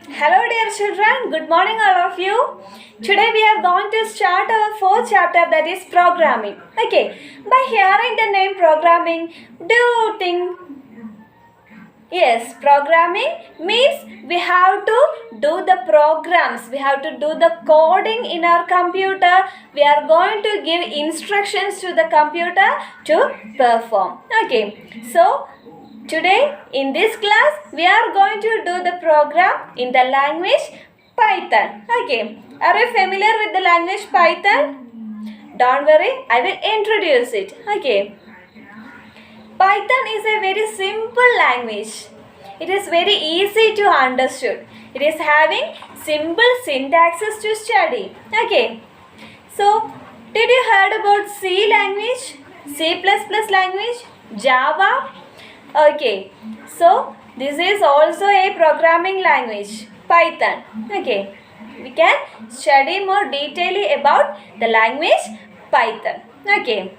Hello dear children, good morning all of you. Today we are going to start our fourth chapter, that is programming. Okay, by hearing the name programming, do you think, yes, programming means we have to do the programs, we have to do the coding in our computer. We are going to give instructions to the computer to perform. Okay, so today in this class we are going to do the program in the language Python. Okay, are you familiar with the language Python? Don't worry, I will introduce it. Okay, Python is a very simple language. It is very easy to understand. It is having simple syntaxes to study. Okay, so did you heard about C language, C++ language, Java? Okay, so this is also a programming language, Python. Okay, we can study more detailedly about the language Python. Okay,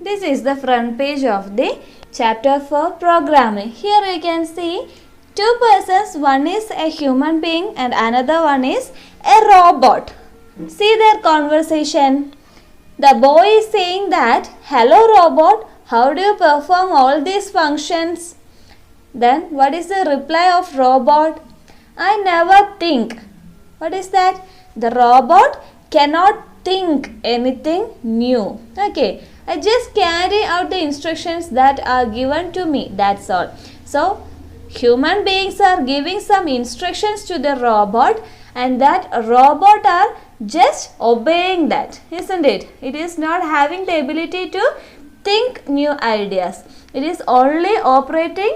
this is the front page of the chapter for programming. Here you can see two persons, one is a human being and another one is a robot. See their conversation. The boy is saying that, "Hello robot, how do you perform all these functions?" Then what is the reply of robot? "I never think." What is that? The robot cannot think anything new. Okay, I just carry out the instructions that are given to me. That's all. So human beings are giving some instructions to the robot and that robot are just obeying that, isn't it? It is not having the ability to think new ideas. It is only operating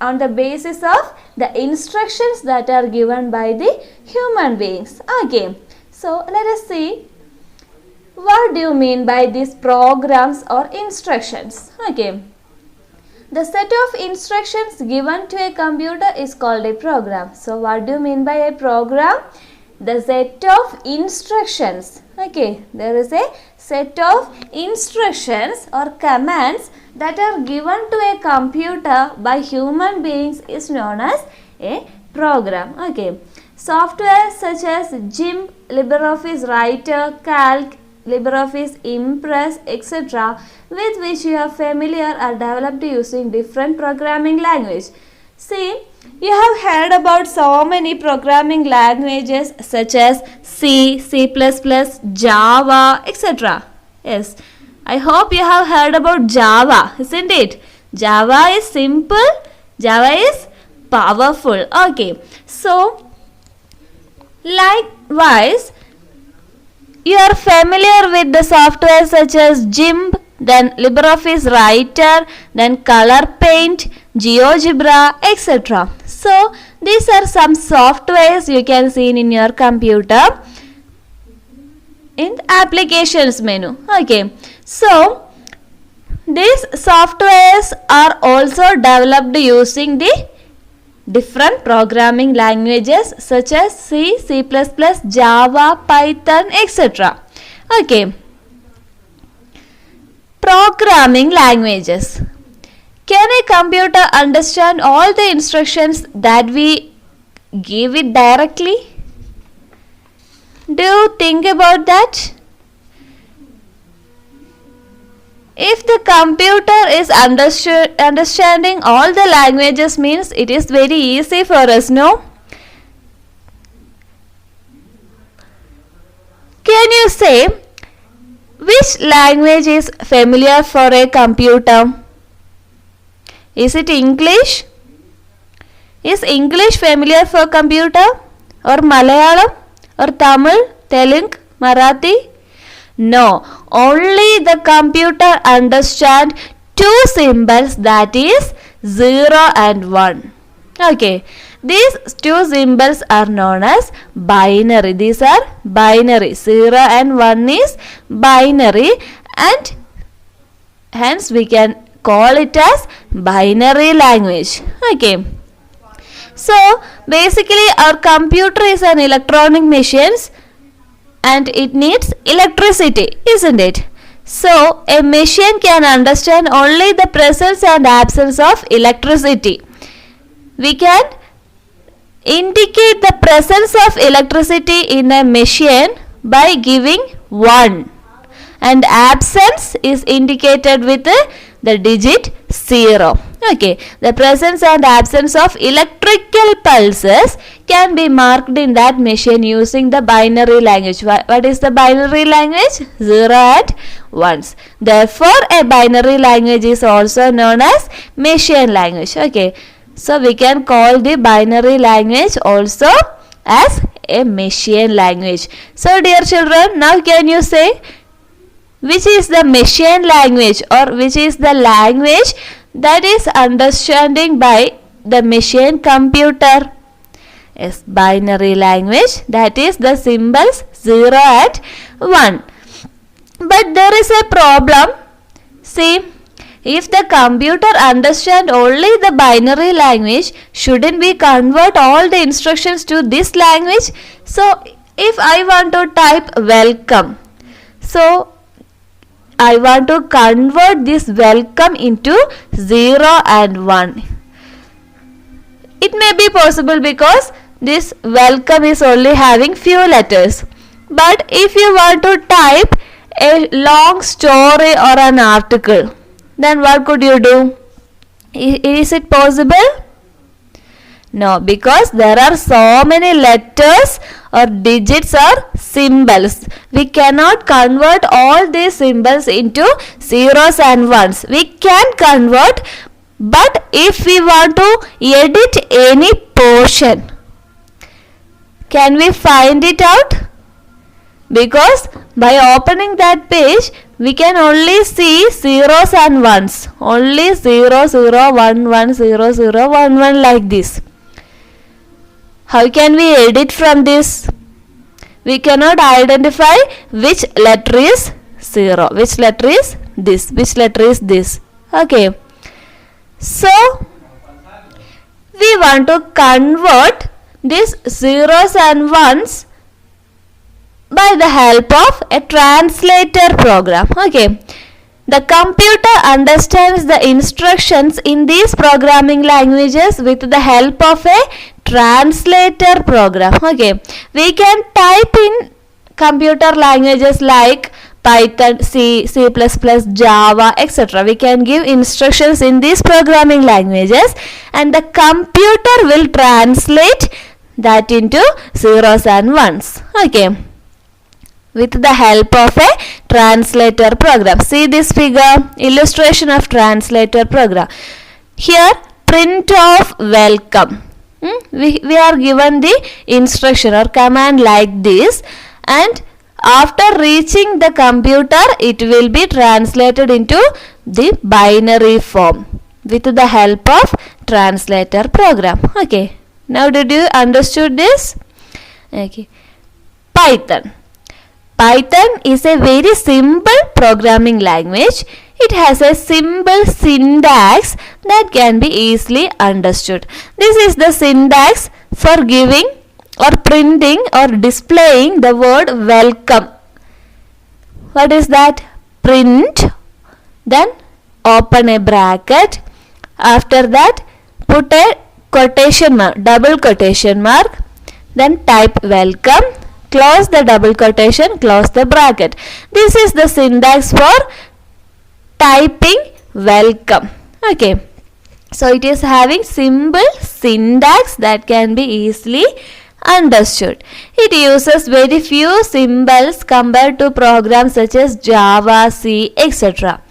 on the basis of the instructions that are given by the human beings. Okay, so let us see what do you mean by these programs or instructions. Okay, the set of instructions given to a computer is called a program. So what do you mean by a program? The set of instructions. Okay, there is a set of instructions or commands that are given to a computer by human beings is known as a program. Okay, software such as GIMP, LibreOffice Writer, Calc, LibreOffice Impress, etc., with which you are familiar, are developed using different programming language. See, you have heard about so many programming languages such as C, C++, Java, etc. Yes, I hope you have heard about Java, isn't it? Java is simple, Java is powerful. Okay, so likewise, you are familiar with the software such as GIMP, then LibreOffice Writer, then Color Paint, GeoGebra, etc. So these are some softwares you can see in your computer in the applications menu. Okay, so these softwares are also developed using the different programming languages such as C, C++, Java, Python, etc. Okay, programming languages. Can a computer understand all the instructions that we give it directly? Do you think about that? If the computer is understanding all the languages, means it is very easy for us, no? Can you say which language is familiar for a computer? Is it English? Is English familiar for computer? Or Malayalam? Or Tamil? Telugu? Marathi? No, only the computer understand two symbols, that is 0 and 1. Okay, these two symbols are known as binary. These are binary. 0 and 1 is binary and hence we can call it as binary language. Okay, so basically our computer is an electronic machine and it needs electricity, isn't it? So a machine can understand only the presence and absence of electricity. We can Indicate the presence of electricity in a machine by giving 1, and absence is indicated with the digit 0. Okay, the presence and absence of electrical pulses can be marked in that machine using the binary language. What is the binary language? 0 and 1s. Therefore, a binary language is also known as machine language. Okay, so we can call the binary language also as a machine language. So dear children, now can you say which is the machine language, or which is the language that is understanding by the machine computer? Yes, binary language, that is the symbols 0 and 1. But there is a problem. See, if the computer understands only the binary language, shouldn't we convert all the instructions to this language? So if I want to type welcome, so I want to convert this welcome into 0 and 1. It may be possible because this welcome is only having few letters. But if you want to type a long story or an article, then what could you do? Is it possible? No, because there are so many letters or digits or symbols. We cannot convert all these symbols into zeros and ones. We can convert, but if we want to edit any portion, can we find it out? Because by opening that page, we can only see zeros and ones. Only 0, 0, 1, 1, 0, 0, 1, 1 like this. How can we edit from this? We cannot identify which letter is 0, which letter is this, which letter is this. Okay. So, we want to convert these zeros and ones by the help of a translator program. Okay. The computer understands the instructions in these programming languages with the help of a translator program. Okay. We can type in computer languages like Python, C, C++, Java, etc. We can give instructions in these programming languages and the computer will translate that into zeros and ones. Okay. With the help of a translator program. See this figure, illustration of translator program. Here, print of welcome. We are given the instruction or command like this, and after reaching the computer, it will be translated into the binary form with the help of translator program. Okay. Now did you understood this? Okay. Python. Python is a very simple programming language. It has a simple syntax that can be easily understood. This is the syntax for giving or printing or displaying the word welcome. What is that? Print, then open a bracket. After that, put a quotation mark, double quotation mark, then type welcome. Close the double quotation, close the bracket. This is the syntax for typing welcome. Okay. So it is having simple syntax that can be easily understood. It uses very few symbols compared to programs such as Java, C, etc.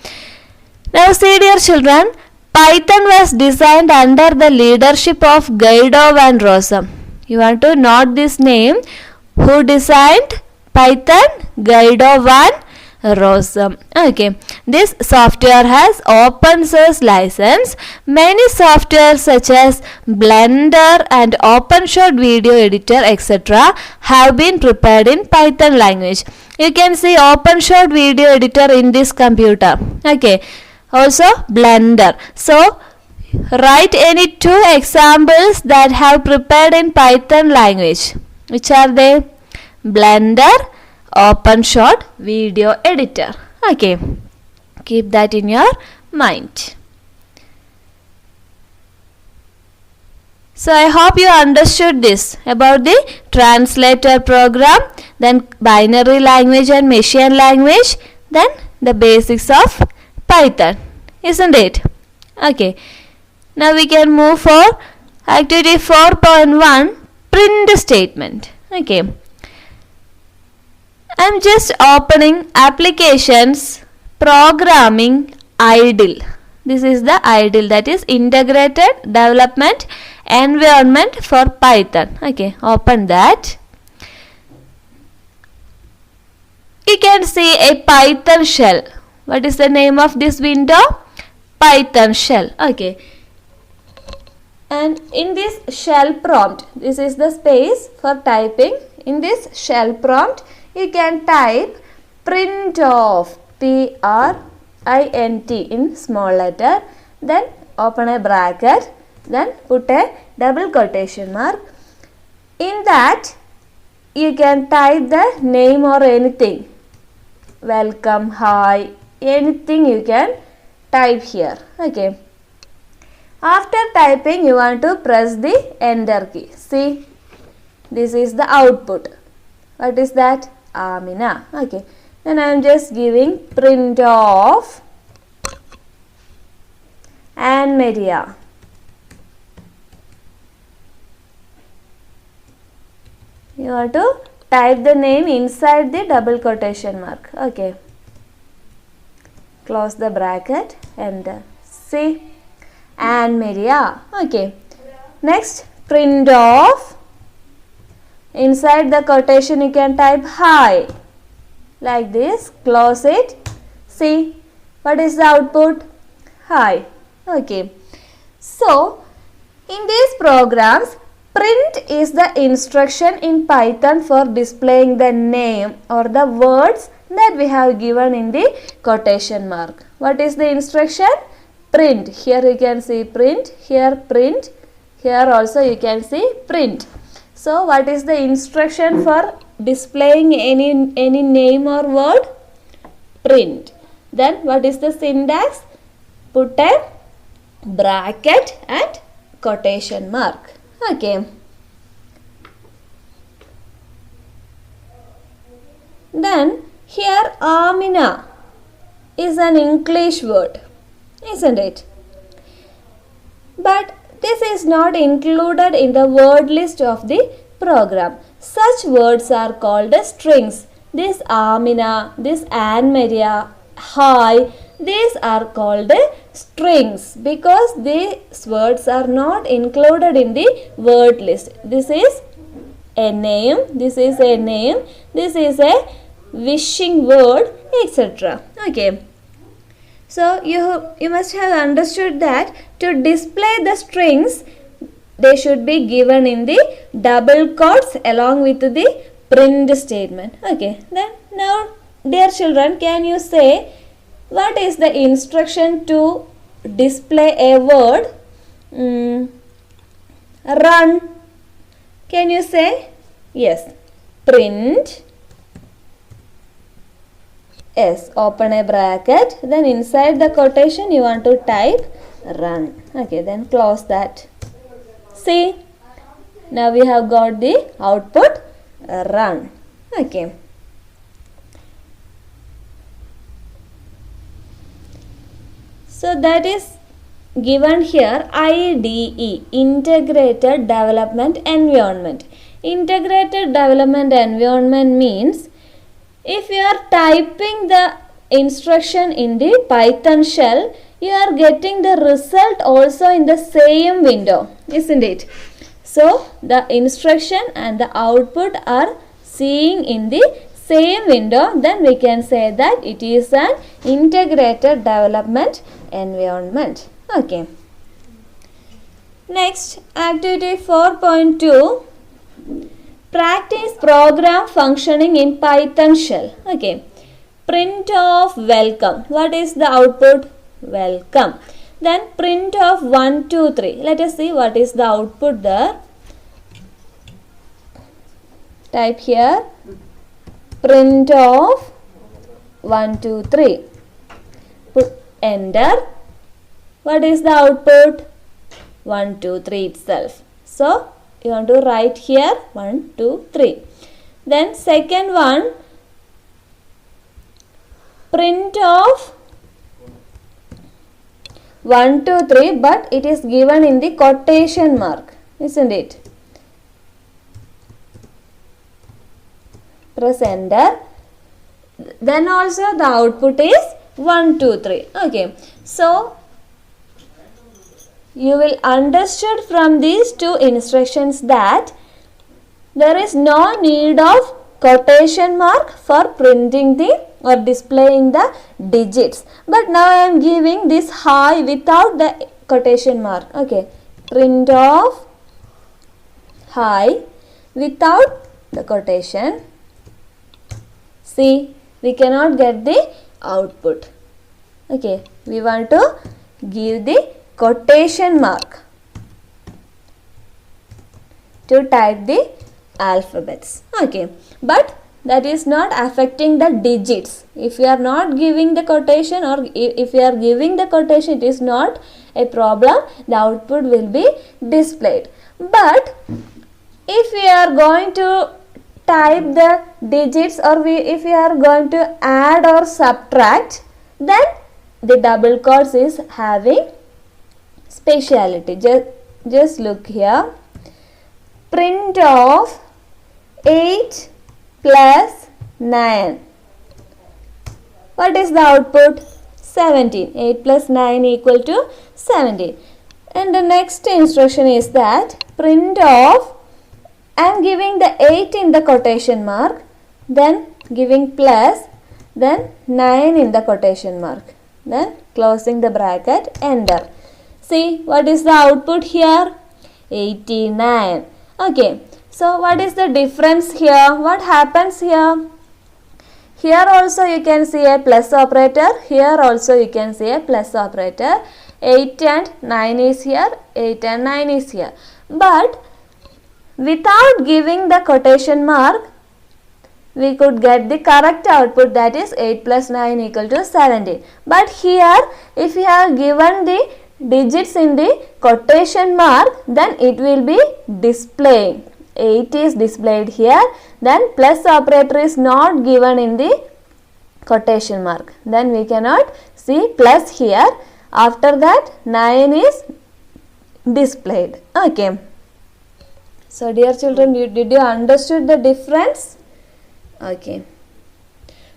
Now see dear children, Python was designed under the leadership of Guido van Rossum. You want to note this name. Who designed Python? Guido van Rossum. Okay. This software has open source license. Many software such as Blender and OpenShot video editor etc. have been prepared in Python language. You can see OpenShot video editor in this computer. Okay. Also Blender. So write any two examples that have prepared in Python language. Which are they? Blender, OpenShot video editor. Okay. Keep that in your mind. So I hope you understood this about the translator program, then binary language and machine language, then the basics of Python, isn't it? Okay, now we can move for activity 4.1, print statement. Okay, I'm just opening applications programming idle. This is the idle, that is integrated development environment for Python. Okay, open that. You can see a Python shell. What is the name of this window? Python shell. Okay, and in this shell prompt, this is the space for typing. In this shell prompt, you can type printf, print in small letter, then open a bracket, then put a double quotation mark. In that, you can type the name or anything. Welcome, hi, anything you can type here. Okay. After typing, you want to press the enter key. See, this is the output. What is that? Amina. Okay. Then I am just giving print of Anne Maria. You have to type the name inside the double quotation mark. Okay. Close the bracket, enter. See, Anne Maria. Okay. Next, print of, inside the quotation you can type hi. Like this, close it. See, what is the output? Hi. Okay. So, in these programs, print is the instruction in Python for displaying the name or the words that we have given in the quotation mark. What is the instruction? Print. Here you can see print, here print, here also you can see print. So what is the instruction for displaying any name or word? Print. Then what is the syntax? Put a bracket and quotation mark. Okay. Then here Amina is an English word, isn't it? But this is not included in the word list of the program. Such words are called strings. This Amina, this Anne Maria, hi, these are called strings because these words are not included in the word list. This is a name, this is a name, this is a wishing word, etc. Okay. So you must have understood that to display the strings, they should be given in the double quotes along with the print statement. Okay. Then now, dear children, can you say what is the instruction to display a word? Run. Can you say? Yes. Print. Yes, open a bracket, then inside the quotation you want to type run. Okay, then close that. See, now we have got the output run. Okay. So that is given here IDE, Integrated Development Environment. Integrated Development Environment means if you are typing the instruction in the Python shell, you are getting the result also in the same window, isn't it? So the instruction and the output are seeing in the same window, then we can say that it is an integrated development environment. Okay. Next, activity 4.2. Practice program functioning in Python shell. Okay. Print of welcome. What is the output? Welcome. Then print of 1, 2, 3. Let us see what is the output there. Type here print of 1, 2, 3. Put enter. What is the output? 1, 2, 3 itself. So you want to write here 1, 2, 3. Then second one, print of 1, 2, 3, but it is given in the quotation mark, isn't it? Press enter. Then also the output is 1, 2, 3. Okay. So you will understood from these two instructions that there is no need of quotation mark for printing the or displaying the digits. But now I am giving this high without the quotation mark. Okay. Print of high without the quotation. See, we cannot get the output. Okay, we want to give the quotation mark to type the alphabets. Okay, but that is not affecting the digits. If you are not giving the quotation, or if you are giving the quotation, it is not a problem. The output will be displayed. But if we are going to type the digits, or if we are going to add or subtract, then the double quotes is having speciality. Just look here. Print of 8 plus 9. What is the output? 17. 8 plus 9 equal to 17. And the next instruction is that print of, I am giving the 8 in the quotation mark, then giving plus, then 9 in the quotation mark, then closing the bracket, enter. See, what is the output here? 89. Okay, so what is the difference here? What happens here? Here also you can see a plus operator, here also you can see a plus operator. 8 and 9 is here, 8 and 9 is here. But without giving the quotation mark, we could get the correct output, that is 8 plus 9 equal to 17. But here, if we have given the digits in the quotation mark, then it will be displaying. 8 is displayed here, then plus operator is not given in the quotation mark. Then we cannot see plus here. After that, 9 is displayed. Okay. So dear children, did you understood the difference? Okay.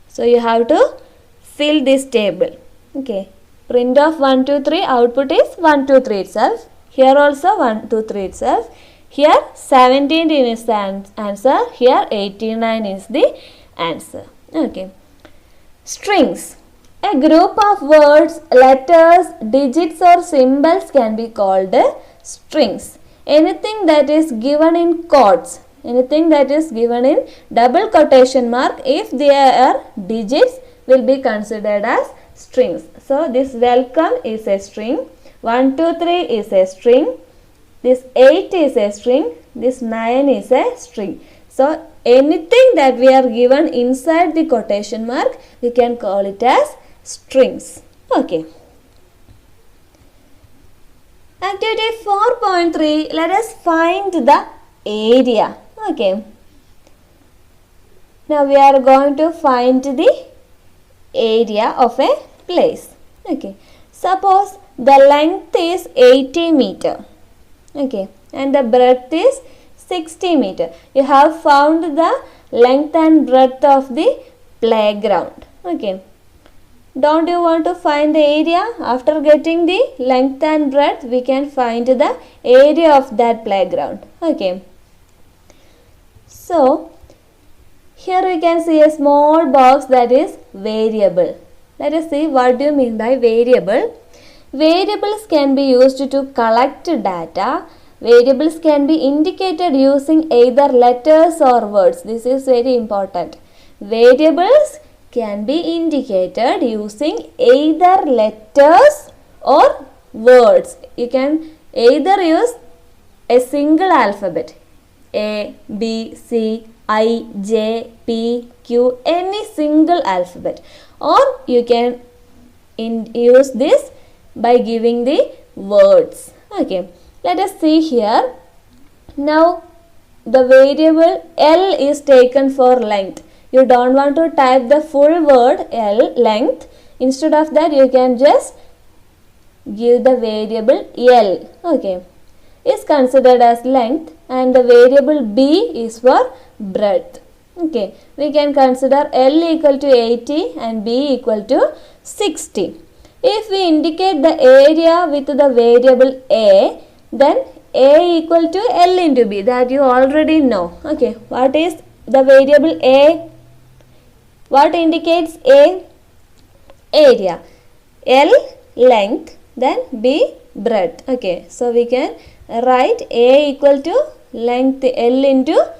So you have to fill this table. Okay. Print of 1, 2, 3, output is 1, 2, 3 itself. Here also 1, 2, 3 itself. Here 17 is the answer. Here 89 is the answer. Okay. Strings. A group of words, letters, digits or symbols can be called strings. Anything that is given in quotes, anything that is given in double quotation mark, if they are digits, will be considered as strings. So this welcome is a string, 1, 2, 3 is a string, this 8 is a string, this 9 is a string. So anything that we are given inside the quotation mark, we can call it as strings. Okay. Activity 4.3, let us find the area. Okay. Now we are going to find the area of a place. Okay. Suppose the length is 80 meter. Okay. And the breadth is 60 meter. You have found the length and breadth of the playground. Okay. Don't you want to find the area? After getting the length and breadth, we can find the area of that playground. Okay. So, here we can see a small box that is variable. Let us see what do you mean by variable. Variables can be used to collect data. Variables can be indicated using either letters or words. This is very important. Variables can be indicated using either letters or words. You can either use a single alphabet, A, B, C, I, J, P, Q, any single alphabet, or you can use this by giving the words. Okay, let us see here. Now the variable L is taken for length. You don't want to type the full word L, length. Instead of that, you can just give the variable L. Okay, is considered as length, and the variable B is for breadth. Okay, we can consider L equal to 80 and B equal to 60. If we indicate the area with the variable A, then A equal to L into B, that you already know. Okay, what is the variable A? What indicates A? Area. L, length, then B, breadth. Okay, so we can write A equal to length L into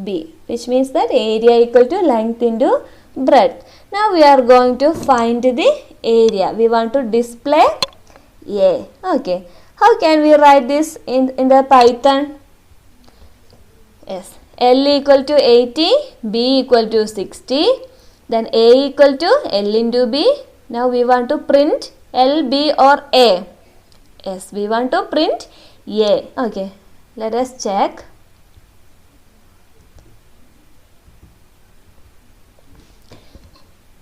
B, which means that area equal to length into breadth. Now we are going to find the area. We want to display A. Okay, how can we write this in the Python? Yes, L equal to 80, B equal to 60, then A equal to L into B. Now we want to print L, B or A. Yes, we want to print A. Okay, let us check.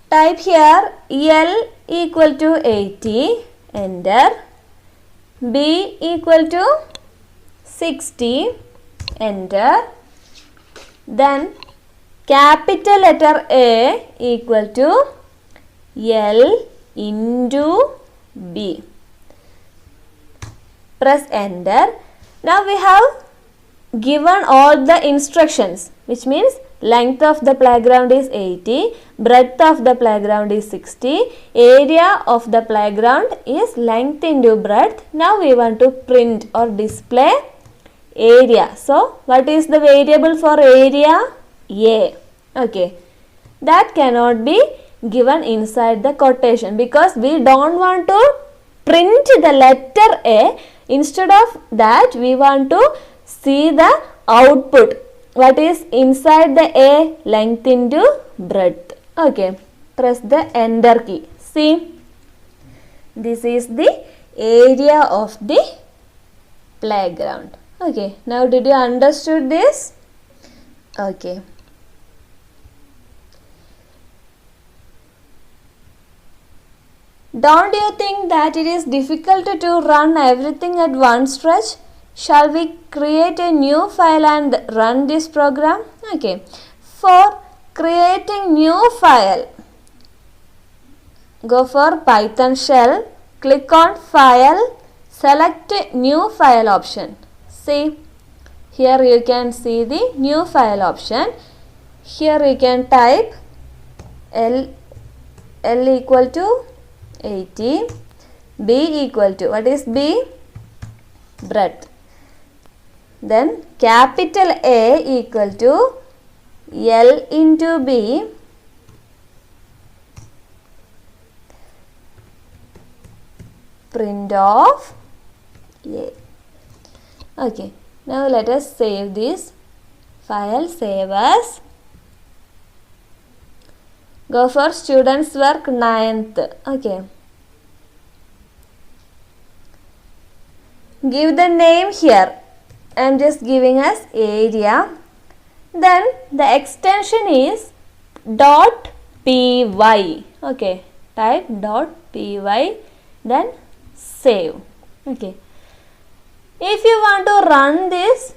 Type here L equal to 80, enter. B equal to 60, enter. Then capital letter A equal to L into B. Press enter. Now we have given all the instructions, which means length of the playground is 80, breadth of the playground is 60, area of the playground is length into breadth. Now we want to print or display area. So what is the variable for area? A. Okay, that cannot be given inside the quotation because we don't want to print the letter A. Instead of that, we want to see the output. What is inside the A? Length into breadth. Okay, press the enter key. See, this is the area of the playground. Okay, now did you understood this? Okay. Don't you think that it is difficult to run everything at one stretch? Shall we create a new file and run this program? Okay. For creating new file, go for Python shell, click on file, select new file option. See, here you can see the new file option. Here you can type L equal to 80, B equal to, what is B? Breadth. Then capital A equal to L into B, print of A. Okay, now let us save this file, save as. Go for students work 9th. Okay. Give the name here. I am just giving as area. Then the extension is .py. Okay. Type .py. Then save. Okay. If you want to run this,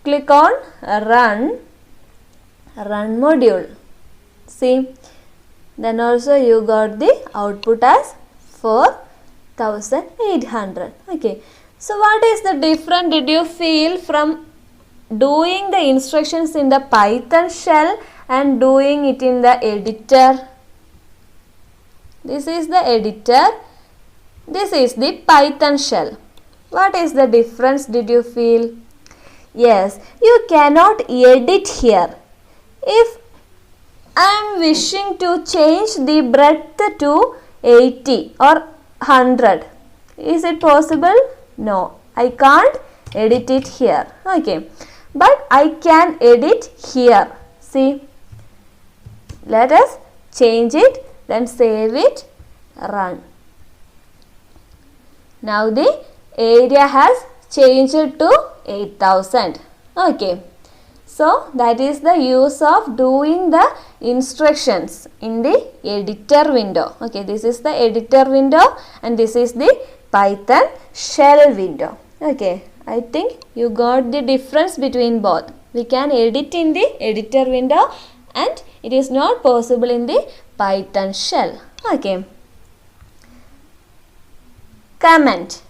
click on run module. See, then also you got the output as 4800. Okay, so what is the difference did you feel from doing the instructions in the Python shell and doing it in the editor? This is the editor, this is the Python shell. What is the difference did you feel? Yes, you cannot edit here. If I am wishing to change the breadth to 80 or 100, is it possible? No, I can't edit it here. Okay, but I can edit here. See, let us change it, then save it, run. Now the area has change it to 8000. Okay. So that is the use of doing the instructions in the editor window. Okay, this is the editor window and this is the Python shell window. Okay, I think you got the difference between both. We can edit in the editor window and it is not possible in the Python shell. Okay. Comment.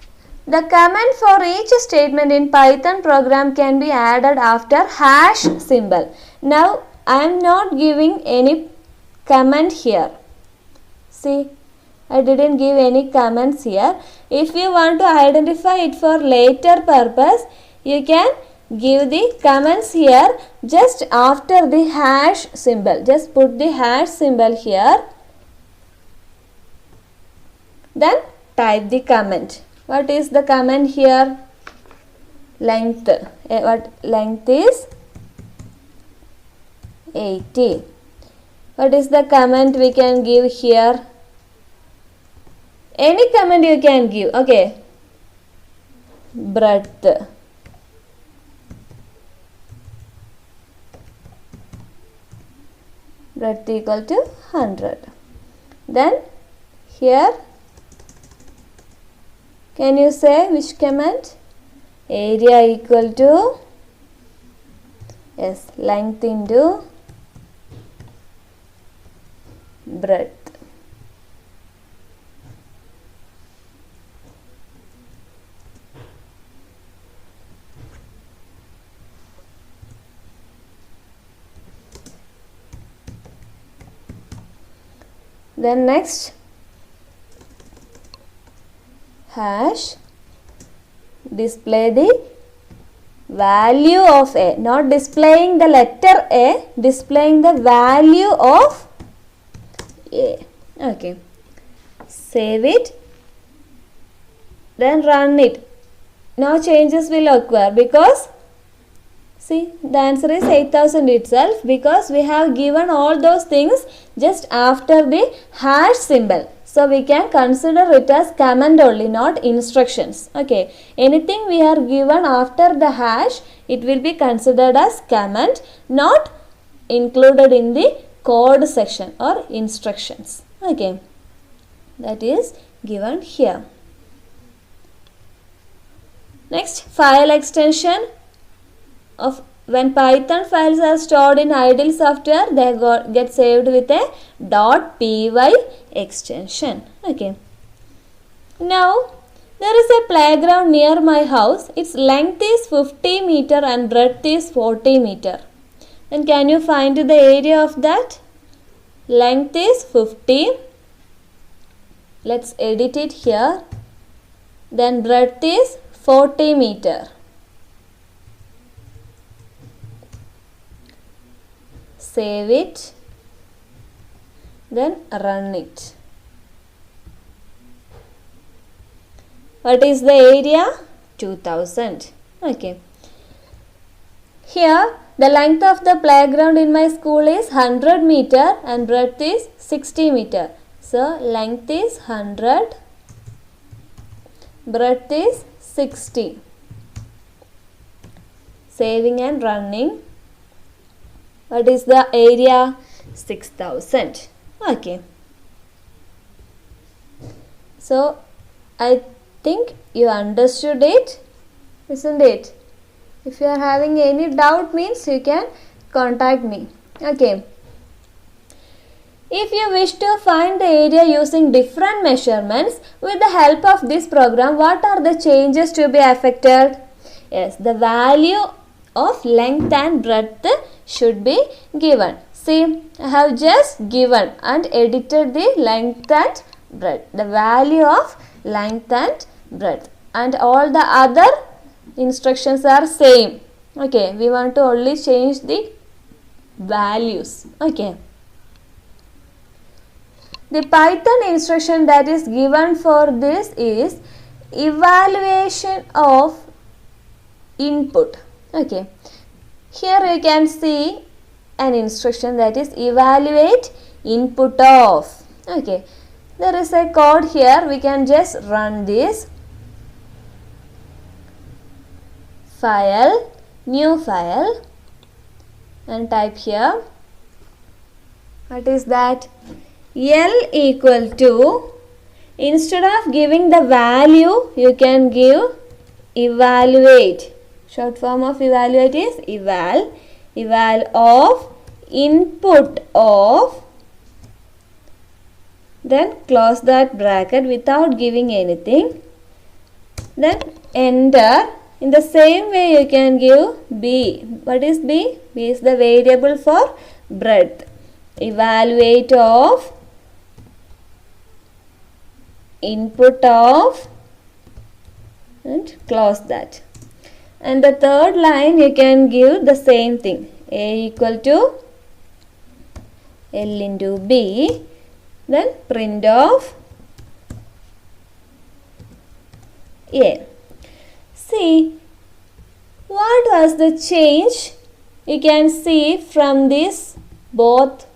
The comment for each statement in Python program can be added after hash symbol. Now I am not giving any comment here. See, I didn't give any comments here. If you want to identify it for later purpose, you can give the comments here just after the hash symbol. Just put the hash symbol here. Then type the comment. What is the comment here? Length. What length is? 80. What is the comment we can give here? Any comment you can give. Okay. Breadth. Breadth equal to 100. Then here, can you say which comment? Area equal to, yes, length into breadth. Then next, hash, display the value of A, not displaying the letter A, displaying the value of A. Okay, save it, then run it. No changes will occur because see, the answer is 8000 itself because we have given all those things just after the hash symbol. So we can consider it as command only, not instructions. Okay, anything we are given after the hash, it will be considered as command, not included in the code section or instructions. Okay, that is given here. Next, file extension of when Python files are stored in idle software, they get saved with a .py extension. Okay. Now, there is a playground near my house. Its length is 50 meter and breadth is 40 meter. Then can you find the area of that? Length is 50. Let's edit it here. Then breadth is 40 meter. Save it, then run it. What is the area? 2000. Okay. Here, the length of the playground in my school is 100 meter and breadth is 60 meter. So, length is 100, breadth is 60. Saving and running. What is the area? 6000. Okay. So, I think you understood it, isn't it? If you are having any doubt means you can contact me. Okay. If you wish to find the area using different measurements with the help of this program, what are the changes to be affected? Yes, the value of length and breadth should be given. See, I have just given and edited the length and breadth, the value of length and breadth, and all the other instructions are same. Okay, we want to only change the values. Okay. The Python instruction that is given for this is evaluation of input. Okay, here you can see an instruction that is evaluate input of. Okay, there is a code here, we can just run this. file, new file, and type here. What is that? L equal to, instead of giving the value, you can give evaluate. Short form of evaluate is eval of input of, then close that bracket without giving anything, then enter. In the same way you can give b. What is b? B is the variable for breadth. Evaluate of input of, and close that. And the third line you can give the same thing. A equal to L into B, then print of A. See, what was the change? You can see from this both.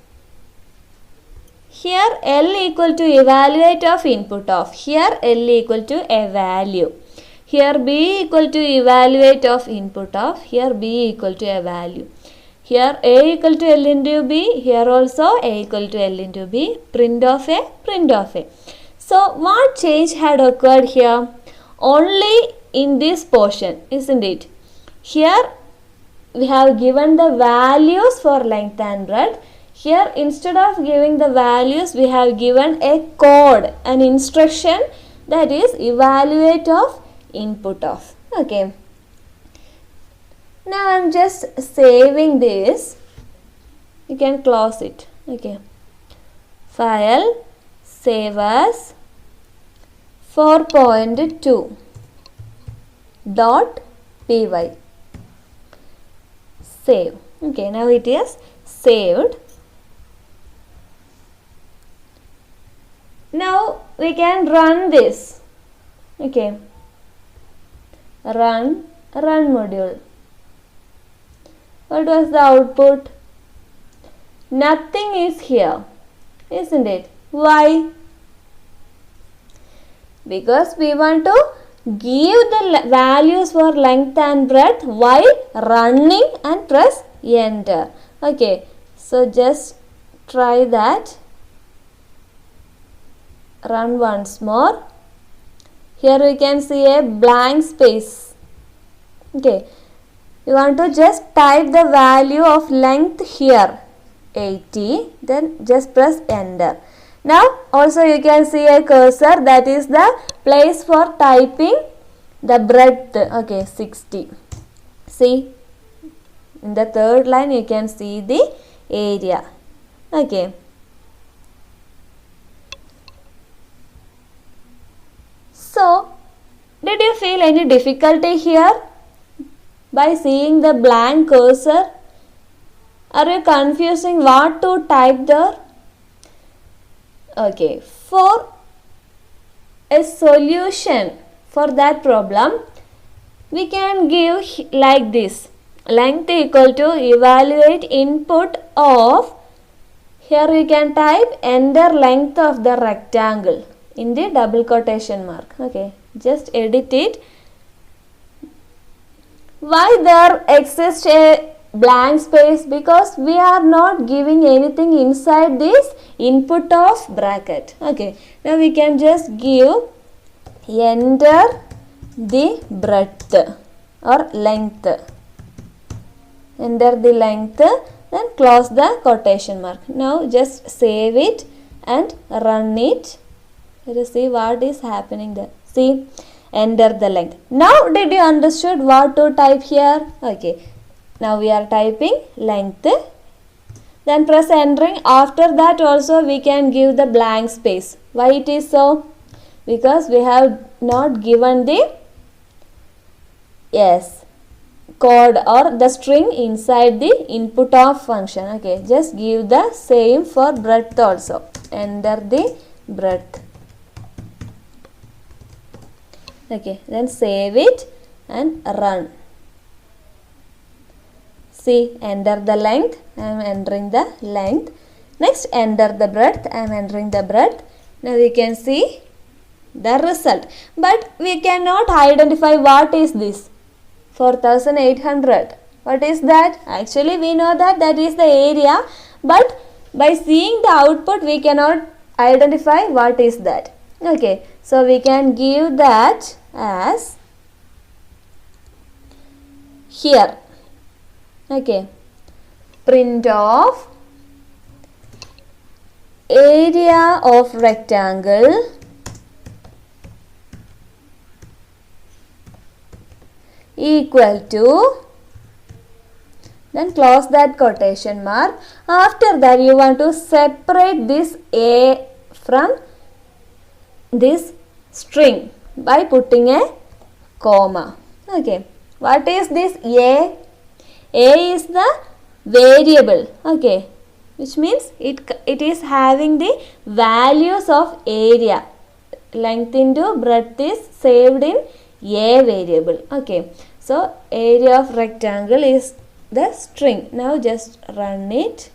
Here L equal to evaluate of input of. Here L equal to a value. Here B equal to evaluate of input of. Here B equal to a value. Here A equal to L into B. Here also A equal to L into B. Print of A, print of A. So what change had occurred here? Only in this portion, isn't it? Here we have given the values for length and breadth. Here instead of giving the values, we have given a code, an instruction, that is evaluate of input of. Okay. Now I am just saving this. You can close it. Okay. File, save as 4.2 .py. Save. Okay, now it is saved. Now we can run this. Okay. Run module. What was the output? Nothing is here, isn't it? Why? Because we want to give the values for length and breadth while running and press enter. Okay, so just try that. Run once more. Here we can see a blank space. Okay, you want to just type the value of length here, 80, then just press enter. Now also you can see a cursor, that is the place for typing the breadth. Okay, 60. See, in the third line you can see the area. Okay. So, did you feel any difficulty here by seeing the blank cursor? Are you confusing what to type there? Okay, for a solution for that problem, we can give like this. Length equal to evaluate input of, here we can type enter length of the rectangle in the double quotation mark. Okay, just edit it. Why there exists a blank space? Because we are not giving anything inside this input of bracket. Okay, now we can just give enter the breadth or length. Enter the length, then close the quotation mark. Now just save it and run it. Let us see what is happening there. See, enter the length. Now did you understood what to type here? Okay, now we are typing length, then press entering. After that also we can give the blank space. Why it is so? Because we have not given the code or the string inside the input of function. Okay, just give the same for breadth also. Enter the breadth. Okay, then save it and run. See, enter the length. I am entering the length. Next, enter the breadth. I am entering the breadth. Now we can see the result. But we cannot identify what is this. 4800. What is that? Actually we know that that is the area, but by seeing the output we cannot identify what is that. Okay, so we can give that as here. Okay, print of area of rectangle equal to, then close that quotation mark. After that you want to separate this A from this string by putting a comma. Okay, what is this A? A is the variable. Okay, which means it is having the values of area. Length into breadth is saved in A variable. Okay, so area of rectangle is the string. Now just run it.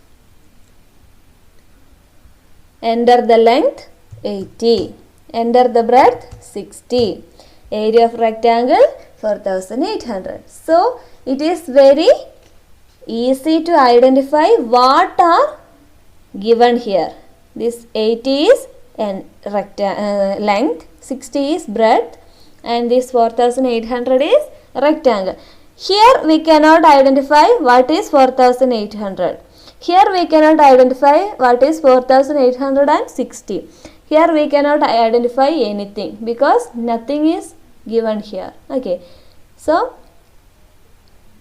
Enter the length 80. Enter the breadth 60. Area of rectangle 4800. So it is very easy to identify what are given here. This 80 is length, 60 is breadth, and this 4800 is rectangle. Here we cannot identify what is 4800. Here we cannot identify what is 4860. Here we cannot identify anything because nothing is given here. Okay, so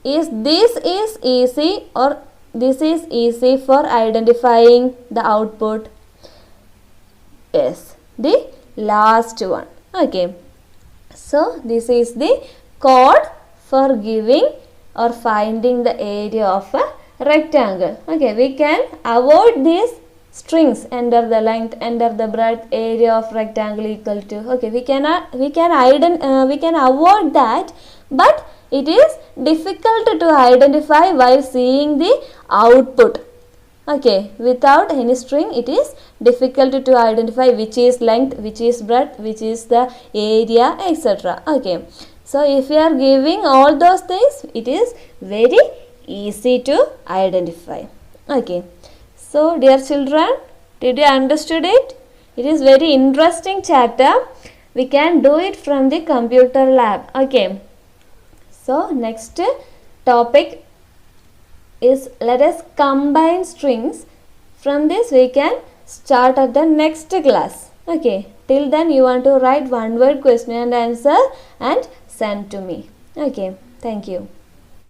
is this is easy or this is easy for identifying the output? Yes, the last one. Okay, so this is the code for giving or finding the area of a rectangle. Okay, we can avoid these strings. Enter the length, enter the breadth, area of rectangle equal to. Okay, we can avoid that, but it is difficult to identify while seeing the output. Okay, without any string it is difficult to identify which is length, which is breadth, which is the area, etc. Okay, so if you are giving all those things, it is very easy to identify. Okay, so dear children, did you understood it? It is very interesting chapter. We can do it from the computer lab. Okay, so next topic is let us combine strings. From this we can start at the next class. Okay, till then you want to write one word question and answer and send to me. Okay, thank you.